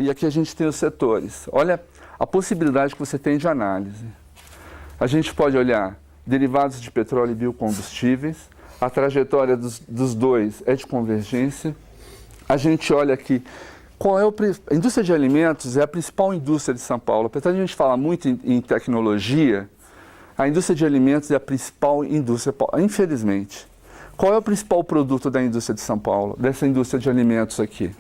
e aqui a gente tem os setores. Olha a possibilidade que você tem de análise. A gente pode olhar derivados de petróleo e biocombustíveis, a trajetória dos dois é de convergência. A gente olha aqui, a indústria de alimentos é a principal indústria de São Paulo. Apesar de a gente falar muito em tecnologia, a indústria de alimentos é a principal indústria, infelizmente. Qual é o principal produto da indústria de São Paulo, dessa indústria de alimentos aqui?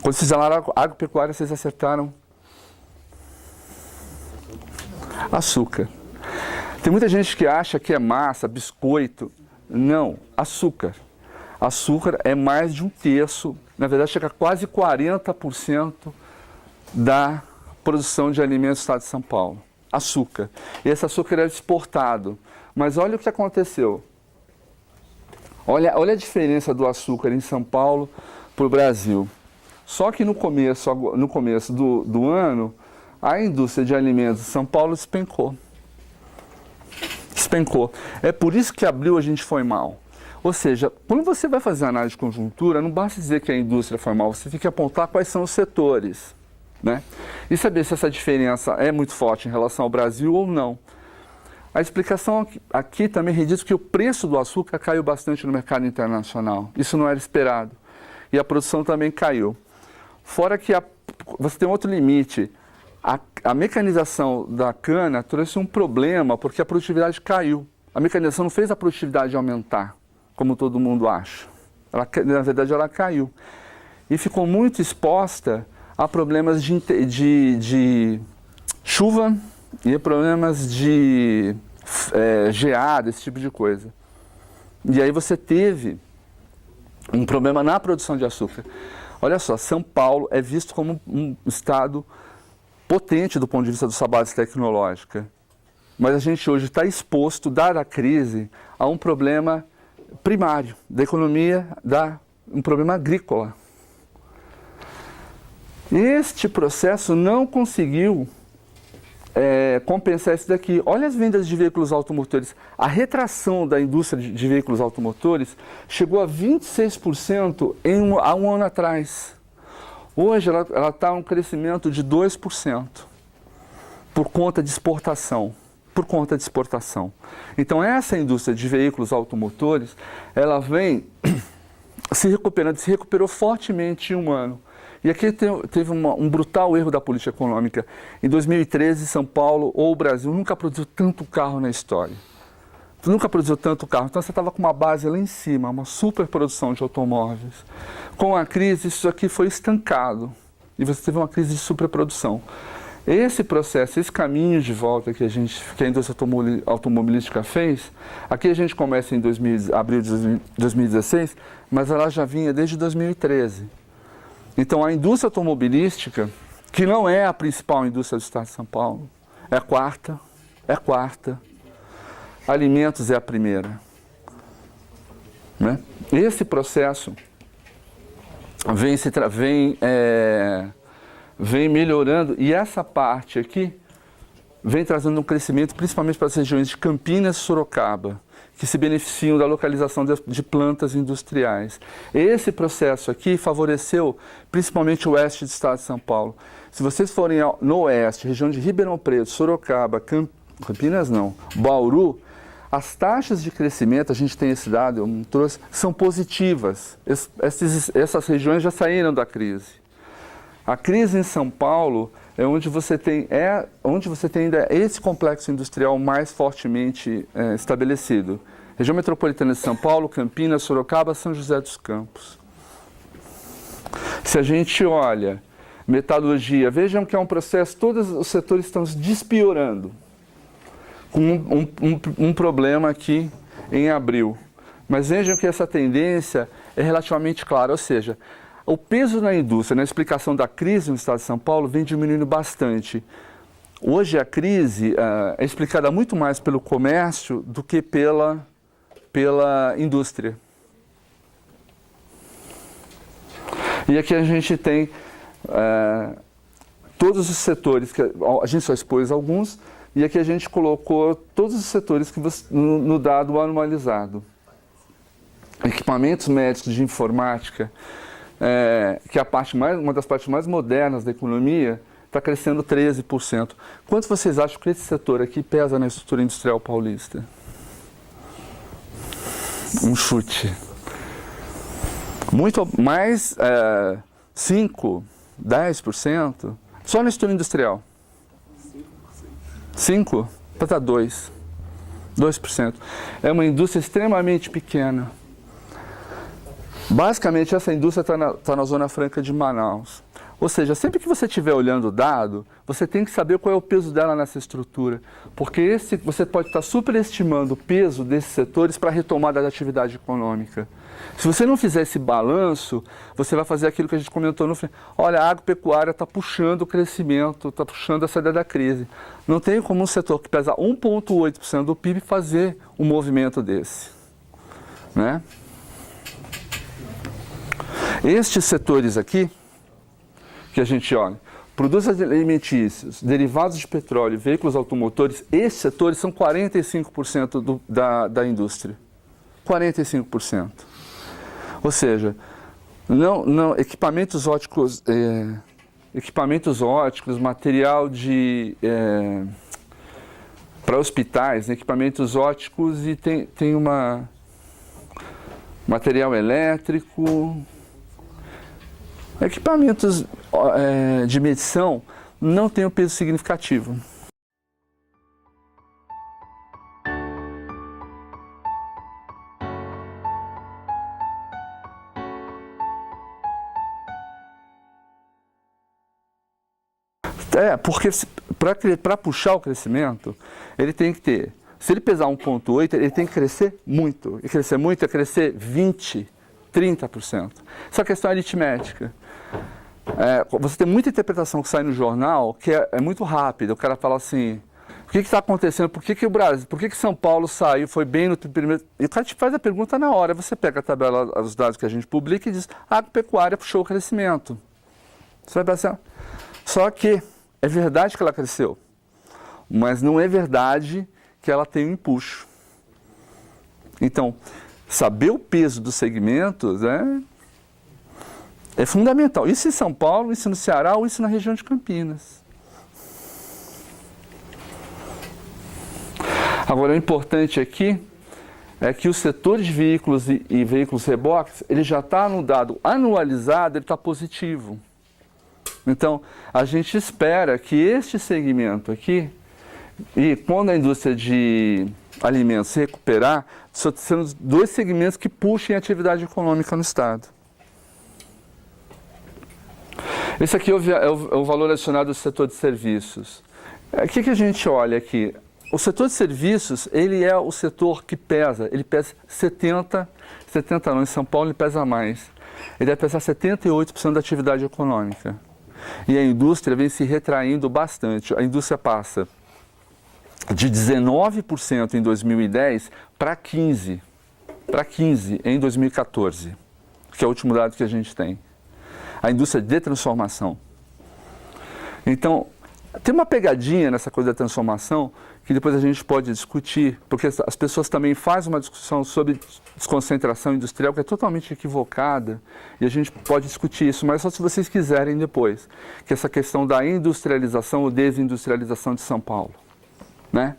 Quando vocês falaram agropecuária, vocês acertaram? Açúcar. Tem muita gente que acha que é massa, biscoito. Não, açúcar. Açúcar é mais de um terço, na verdade chega a quase 40% da produção de alimentos do estado de São Paulo. Açúcar. E esse açúcar é exportado. Mas olha o que aconteceu. Olha a diferença do açúcar em São Paulo para o Brasil. Só que no começo do ano, a indústria de alimentos de São Paulo despencou. Despencou. É por isso que abril a gente foi mal. Ou seja, quando você vai fazer análise de conjuntura, não basta dizer que a indústria foi mal, você tem que apontar quais são os setores, né? E saber se essa diferença é muito forte em relação ao Brasil ou não. A explicação aqui também diz que o preço do açúcar caiu bastante no mercado internacional. Isso não era esperado. E a produção também caiu. Fora que você tem outro limite. A mecanização da cana trouxe um problema porque a produtividade caiu. A mecanização não fez a produtividade aumentar, como todo mundo acha. Na verdade, ela caiu. E ficou muito exposta a problemas de chuva e a problemas de geada, esse tipo de coisa. E aí você teve um problema na produção de açúcar. Olha só, São Paulo é visto como um estado potente do ponto de vista da base tecnológica. Mas a gente hoje está exposto, dada a crise, a um problema primário da economia, um problema agrícola. Este processo não conseguiu compensar isso daqui. Olha as vendas de veículos automotores. A retração da indústria de veículos automotores chegou a 26% há um ano atrás. Hoje ela está um crescimento de 2% por conta de exportação. Então essa indústria de veículos automotores, ela vem se recuperou fortemente em um ano. E aqui teve um brutal erro da política econômica. Em 2013, São Paulo ou o Brasil nunca produziu tanto carro na história. Nunca produziu tanto carro. Então você estava com uma base lá em cima, uma superprodução de automóveis. Com a crise, isso aqui foi estancado. E você teve uma crise de superprodução. Esse processo, esse caminho de volta que a indústria automobilística fez, aqui a gente começa em abril de 2016, mas ela já vinha desde 2013. Então a indústria automobilística, que não é a principal indústria do estado de São Paulo, é a quarta, alimentos é a primeira. Né? Esse processo vem melhorando e essa parte aqui vem trazendo um crescimento principalmente para as regiões de Campinas e Sorocaba, que se beneficiam da localização de plantas industriais. Esse processo aqui favoreceu principalmente o oeste do estado de São Paulo. Se vocês forem no oeste, região de Ribeirão Preto, Sorocaba, Campinas não, Bauru, as taxas de crescimento, a gente tem esse dado, eu não trouxe, são positivas. Essas regiões já saíram da crise. A crise em São Paulo é onde você tem ainda esse complexo industrial mais fortemente estabelecido. Região metropolitana de São Paulo, Campinas, Sorocaba, São José dos Campos. Se a gente olha metalurgia, vejam que é um processo, todos os setores estão se despiorando. Com um problema aqui em abril. Mas vejam que essa tendência é relativamente clara, ou seja, o peso na indústria, na explicação da crise no estado de São Paulo, vem diminuindo bastante. Hoje a crise é explicada muito mais pelo comércio do que pela indústria. E aqui a gente tem todos os setores, que a gente só expôs alguns, e aqui a gente colocou todos os setores que no dado anualizado. Equipamentos médicos de informática, que é uma das partes mais modernas da economia, está crescendo 13%. Quanto vocês acham que esse setor aqui pesa na estrutura industrial paulista? Um chute. Muito mais, 5%, 10%, só na estrutura industrial. 5%? Para 2%. É uma indústria extremamente pequena. Basicamente, essa indústria está na Zona Franca de Manaus. Ou seja, sempre que você estiver olhando o dado, você tem que saber qual é o peso dela nessa estrutura. Porque você pode estar superestimando o peso desses setores para a retomada da atividade econômica. Se você não fizer esse balanço, você vai fazer aquilo que a gente comentou no fim. Olha, a agropecuária está puxando o crescimento, está puxando a saída da crise. Não tem como um setor que pesa 1,8% do PIB fazer um movimento desse. Né? Estes setores aqui, que a gente olha, produtos alimentícios, derivados de petróleo, veículos automotores, esses setores são 45% da indústria. 45%. Ou seja, equipamentos óticos, material para hospitais, equipamentos óticos e tem material elétrico, equipamentos de medição não tem um peso significativo. Porque para puxar o crescimento, ele tem que ter, se ele pesar 1,8, ele tem que crescer muito. E crescer muito é crescer 20%, 30%. Essa questão é aritmética. Você tem muita interpretação que sai no jornal que é muito rápida. O cara fala assim, o que está acontecendo? Por que o Brasil, por que São Paulo saiu, foi bem no primeiro... E o cara te faz a pergunta na hora. Você pega a tabela, os dados que a gente publica e diz, a agropecuária puxou o crescimento. Você vai pensar, só que é verdade que ela cresceu, mas não é verdade que ela tem um empuxo. Então, saber o peso dos segmentos é fundamental. Isso em São Paulo, isso no Ceará ou isso na região de Campinas. Agora, o importante aqui é que o setor de veículos e veículos reboques, ele já está no dado anualizado, ele está positivo. Então, a gente espera que este segmento aqui, e quando a indústria de alimentos se recuperar, são dois segmentos que puxem a atividade econômica no Estado. Esse aqui é o valor adicionado do setor de serviços. O que a gente olha aqui? O setor de serviços, ele é o setor que pesa, ele pesa 70 não, em São Paulo ele pesa mais. Ele vai pesar 78% da atividade econômica. E a indústria vem se retraindo bastante. A indústria passa de 19% em 2010 para 15% em 2014, que é o último dado que a gente tem. A indústria de transformação. Então, tem uma pegadinha nessa coisa da transformação que depois a gente pode discutir, porque as pessoas também fazem uma discussão sobre desconcentração industrial que é totalmente equivocada, e a gente pode discutir isso, mas só se vocês quiserem depois, que é essa questão da industrialização ou desindustrialização de São Paulo, né?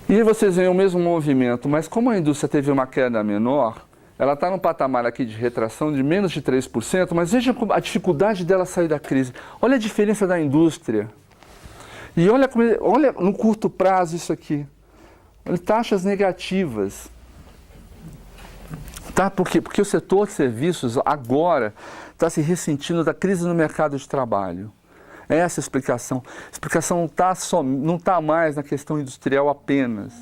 E vocês veem o mesmo movimento, mas como a indústria teve uma queda menor, ela está num patamar aqui de retração de menos de 3%, mas veja a dificuldade dela sair da crise. Olha a diferença da indústria. E olha no curto prazo isso aqui. Olha, taxas negativas. Tá? Por quê? Porque o setor de serviços agora está se ressentindo da crise no mercado de trabalho. Essa é a explicação. A explicação não está mais na questão industrial apenas.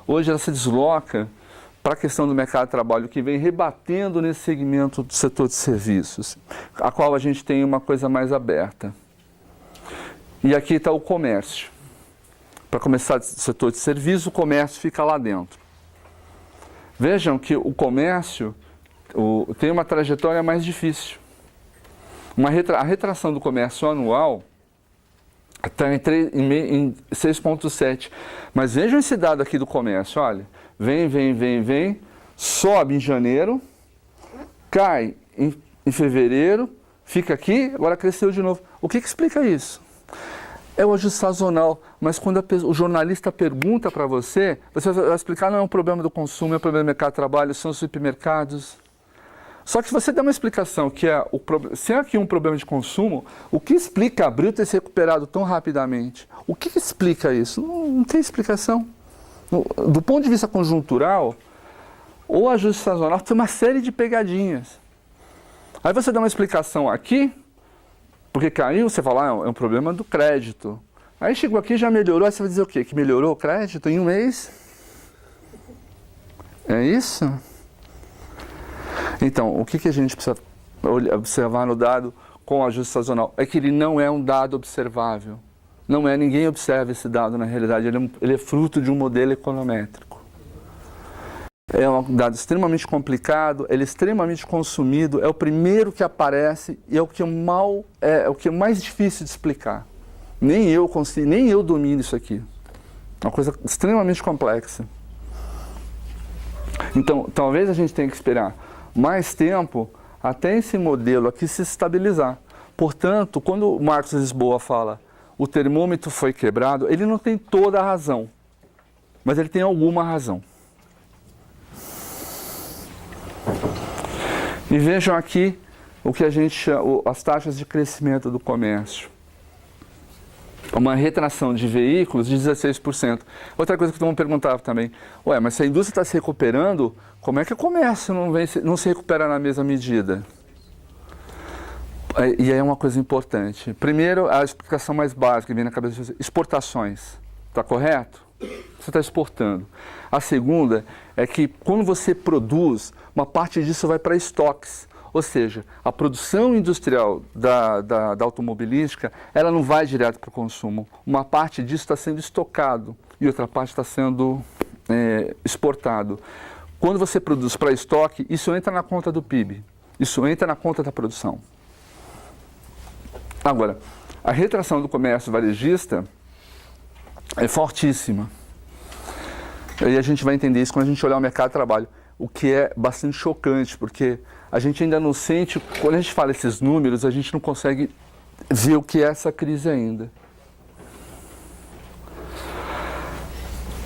Hoje ela se desloca para a questão do mercado de trabalho, que vem rebatendo nesse segmento do setor de serviços, a qual a gente tem uma coisa mais aberta. E aqui está o comércio. Para começar do setor de serviços, o comércio fica lá dentro. Vejam que o comércio tem uma trajetória mais difícil. A retração do comércio anual está em 6,7. Mas vejam esse dado aqui do comércio, olha. Vem, sobe em janeiro, cai em fevereiro, fica aqui, agora cresceu de novo. O que explica isso? É o ajuste sazonal, mas quando o jornalista pergunta para você, você vai explicar, não é um problema do consumo, é um problema do mercado de trabalho, são os supermercados. Só que se você der uma explicação que se é aqui um problema de consumo, o que explica abril ter se recuperado tão rapidamente? O que explica isso? Não tem explicação. Do ponto de vista conjuntural, o ajuste sazonal tem uma série de pegadinhas. Aí você dá uma explicação aqui, porque caiu, você fala, é um problema do crédito. Aí chegou aqui, já melhorou, aí você vai dizer o quê? Que melhorou o crédito em um mês? É isso? Então, o que a gente precisa observar no dado com o ajuste sazonal? É que ele não é um dado observável. Não é, ninguém observa esse dado na realidade, ele é fruto de um modelo econométrico. É um dado extremamente complicado, ele é extremamente consumido, é o primeiro que aparece e é o que é mais difícil de explicar. Nem eu domino isso aqui. É uma coisa extremamente complexa. Então, talvez a gente tenha que esperar mais tempo até esse modelo aqui se estabilizar. Portanto, quando o Marcos Lisboa fala o termômetro foi quebrado, ele não tem toda a razão, mas ele tem alguma razão. E vejam aqui o que a gente chama, as taxas de crescimento do comércio. Uma retração de veículos de 16%. Outra coisa que todo mundo perguntava também, mas se a indústria está se recuperando, como é que o comércio não se recupera na mesma medida? E aí é uma coisa importante. Primeiro, a explicação mais básica que vem na cabeça de vocês, exportações. Está correto? Você está exportando. A segunda é que quando você produz, uma parte disso vai para estoques. Ou seja, a produção industrial da automobilística, ela não vai direto para o consumo. Uma parte disso está sendo estocado e outra parte está sendo exportado. Quando você produz para estoque, isso entra na conta do PIB. Isso entra na conta da produção. Agora, a retração do comércio varejista é fortíssima. E a gente vai entender isso quando a gente olhar o mercado de trabalho, o que é bastante chocante, porque a gente ainda não sente, quando a gente fala esses números, a gente não consegue ver o que é essa crise ainda.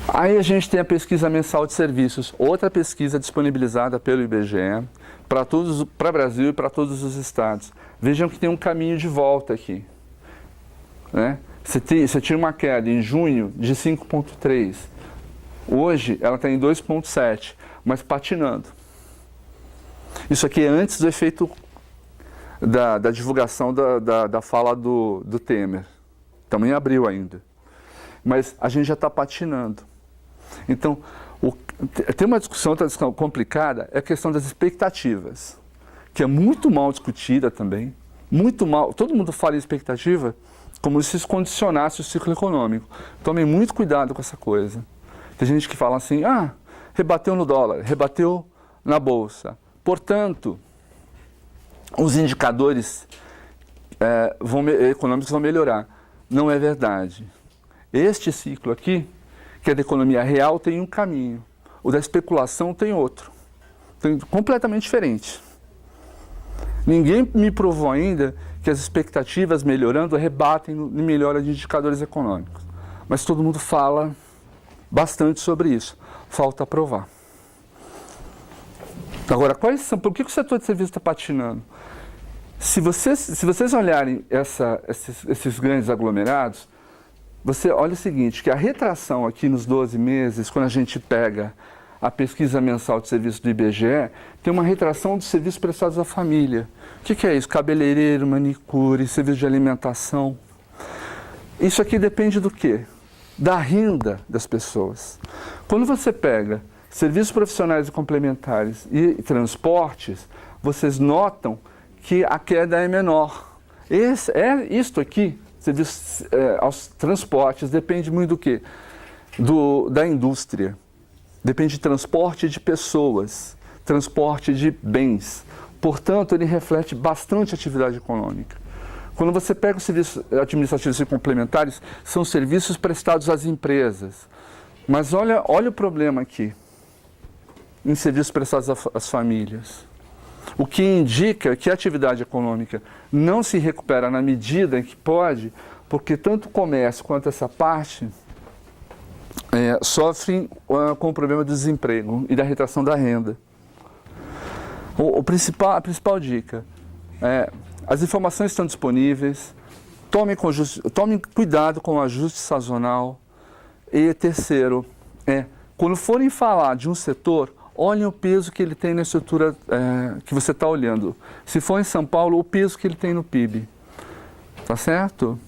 Aí a gente tem a pesquisa mensal de serviços, outra pesquisa disponibilizada pelo IBGE para o Brasil e para todos os estados. Vejam que tem um caminho de volta aqui. Né? Você tinha uma queda em junho de 5,3. Hoje ela está em 2,7, mas patinando. Isso aqui é antes do efeito da divulgação da fala do Temer. Estamos em abril ainda. Mas a gente já está patinando. Então, tem uma discussão complicada, é a questão das expectativas, que é muito mal discutida também. Muito mal. Todo mundo fala em expectativa como se isso condicionasse o ciclo econômico. Tomem muito cuidado com essa coisa. Tem gente que fala assim, rebateu no dólar, rebateu na bolsa. Portanto, os indicadores econômicos vão melhorar. Não é verdade. Este ciclo aqui, que é da economia real, tem um caminho. O da especulação tem outro. Completamente diferente. Ninguém me provou ainda que as expectativas melhorando rebatem em melhora de indicadores econômicos. Mas todo mundo fala bastante sobre isso. Falta provar. Agora, por que o setor de serviços está patinando? Se vocês olharem esses grandes aglomerados, você olha o seguinte, que a retração aqui nos 12 meses, quando a gente pega a pesquisa mensal de serviços do IBGE, tem uma retração dos serviços prestados à família. O que é isso? Cabeleireiro, manicure, serviço de alimentação. Isso aqui depende do quê? Da renda das pessoas. Quando você pega serviços profissionais e complementares e transportes, vocês notam que a queda é menor. Isto aqui, serviços aos transportes, depende muito do quê? Da indústria. Depende de transporte de pessoas, transporte de bens. Portanto, ele reflete bastante a atividade econômica. Quando você pega os serviços administrativos e complementares, são serviços prestados às empresas. Mas olha o problema aqui, em serviços prestados às famílias. O que indica que a atividade econômica não se recupera na medida em que pode, porque tanto o comércio quanto essa parte sofrem com o problema do desemprego e da retração da renda. A principal dica as informações estão disponíveis, tomem cuidado com o ajuste sazonal. E terceiro, quando forem falar de um setor, olhem o peso que ele tem na estrutura que você está olhando. Se for em São Paulo, o peso que ele tem no PIB. Tá certo?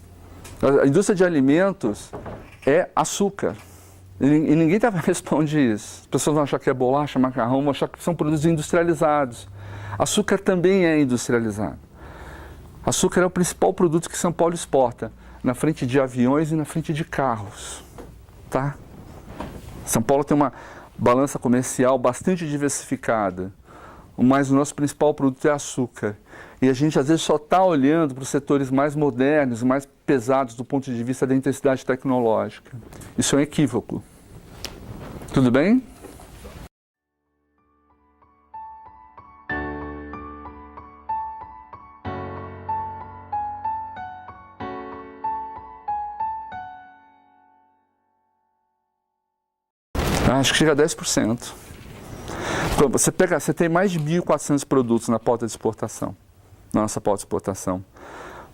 A indústria de alimentos é açúcar. E ninguém responde isso. As pessoas vão achar que é bolacha, macarrão, vão achar que são produtos industrializados. Açúcar também é industrializado. Açúcar é o principal produto que São Paulo exporta, na frente de aviões e na frente de carros. Tá? São Paulo tem uma balança comercial bastante diversificada, mas o nosso principal produto é açúcar. E a gente às vezes só está olhando para os setores mais modernos, mais pesados do ponto de vista da intensidade tecnológica. Isso é um equívoco. Tudo bem? Acho que chega a 10%. Você tem mais de 1.400 produtos na pauta de exportação, na nossa pauta de exportação.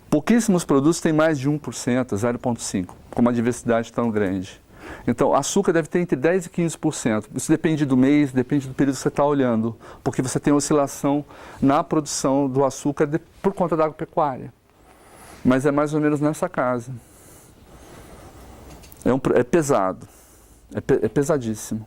Pouquíssimos produtos têm mais de 1%, 0,5%, com uma diversidade tão grande. Então, açúcar deve ter entre 10% e 15%. Isso depende do mês, depende do período que você está olhando, porque você tem oscilação na produção do açúcar por conta da agropecuária. Mas é mais ou menos nessa casa. É pesado. É pesadíssimo.